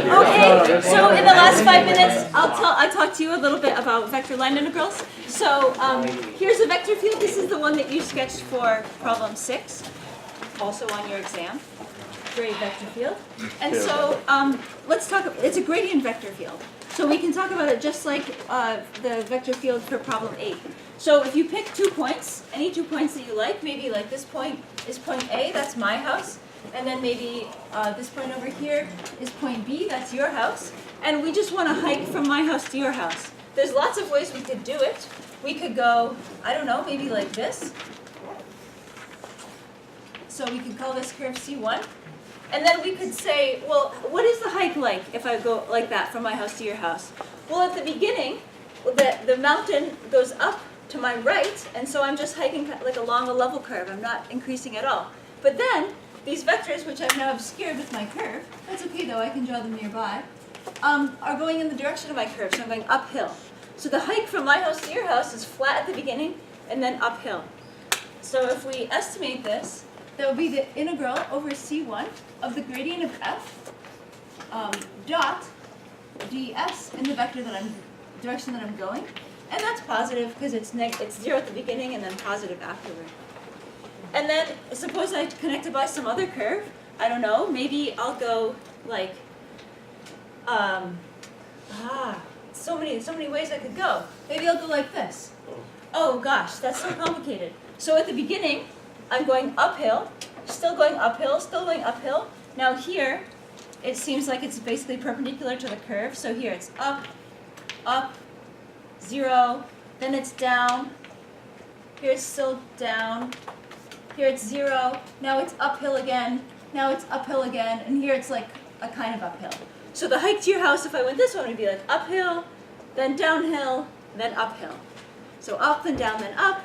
Okay, so in the last 5 minutes, I talked to you a little bit about vector line integrals. So here's a vector field. This is the one that you sketched for problem 6, also on your exam. Great vector field. And so let's talk about, it's a gradient vector field. So we can talk about it just like the vector field for problem 8. So if you pick 2 points, any 2 points that you like, maybe like this point is point A, that's my house. And then maybe this point over here is point B, that's your house. And we just want to hike from my house to your house. There's lots of ways we could do it. We could go, I don't know, maybe like this. So we could call this curve C1. And then we could say, well, what is the hike like if I go like that from my house to your house? Well, at the beginning, the mountain goes up to my right, and so I'm just hiking like along a level curve. I'm not increasing at all. But then, these vectors, which I've now obscured with my curve, that's okay though, I can draw them nearby, are going in the direction of my curve, so I'm going uphill. So the hike from my house to your house is flat at the beginning, and then uphill. So if we estimate this, that would be the integral over C1 of the gradient of f dot ds in the vector direction that I'm going. And that's positive because it's 0 at the beginning and then positive afterward. And then suppose I connect it by some other curve. I don't know, maybe I'll go like, so many ways I could go. Maybe I'll go like this. Oh gosh, that's so complicated. So at the beginning, I'm going uphill, still going uphill, still going uphill. Now here, it seems like it's basically perpendicular to the curve. So here it's up, up, 0, then it's down. Here it's still down. Here it's 0. Now it's uphill again. Now it's uphill again. And here it's like a kind of uphill. So the hike to your house, if I went this one, would be like uphill, then downhill, then uphill. So up, then down, then up.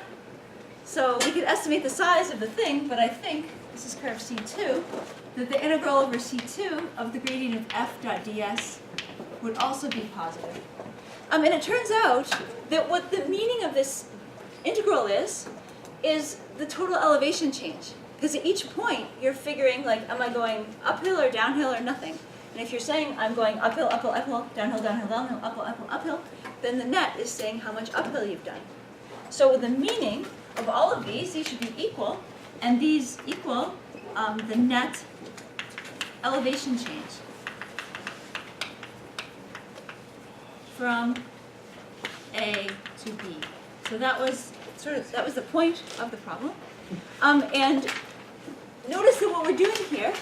So we could estimate the size of the thing, but I think, this is curve C2, that the integral over C2 of the gradient of f dot ds would also be positive. And it turns out that what the meaning of this integral is the total elevation change. Because at each point, you're figuring, like, am I going uphill or downhill or nothing? And if you're saying I'm going uphill, uphill, uphill, downhill, downhill, downhill, uphill, uphill, uphill, then the net is saying how much uphill you've done. So the meaning of all of these should be equal, and these equal the net elevation change from A to B. So that was the point of the problem. And notice that what we're doing here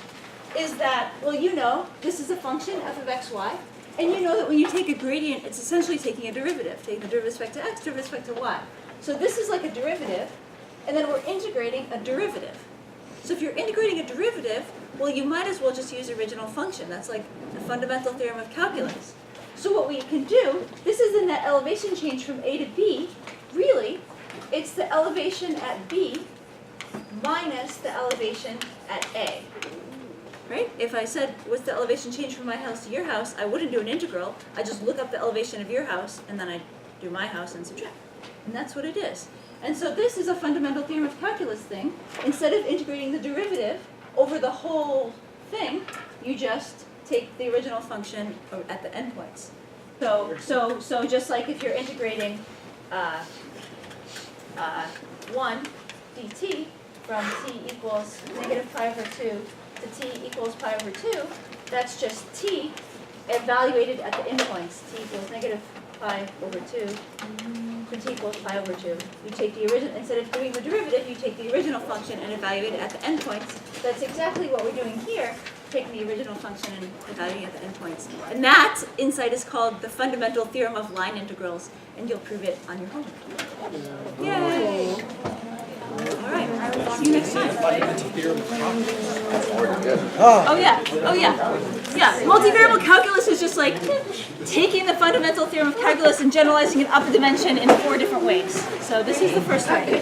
is that, well, you know, this is a function f of x, y, and you know that when you take a gradient, it's essentially taking a derivative, taking the derivative with respect to x, derivative with respect to y. So this is like a derivative, and then we're integrating a derivative. So if you're integrating a derivative, well, you might as well just use original function. That's like the Fundamental Theorem of Calculus. So what we can do, this is the net elevation change from A to B. Really, it's the elevation at B minus the elevation at A. Right? If I said, what's the elevation change from my house to your house, I wouldn't do an integral. I just look up the elevation of your house, and then I do my house and subtract. And that's what it is. And so this is a Fundamental Theorem of Calculus thing. Instead of integrating the derivative over the whole thing, you just take the original function at the endpoints. So just like if you're integrating 1 dt from t equals negative pi over 2 to t equals pi over 2, that's just t evaluated at the endpoints. T equals negative pi over 2 to t equals pi over 2. You take the original, instead of doing the derivative, you take the original function and evaluate it at the endpoints. That's exactly what we're doing here, taking the original function and evaluating at the endpoints. And that insight is called the Fundamental Theorem of Line Integrals, and you'll prove it on your homework. Yay! All right, see you next time. Oh yeah. Yeah, multivariable calculus is just like taking the fundamental theorem of calculus and generalizing it up a dimension in 4 different ways. So this is the first way.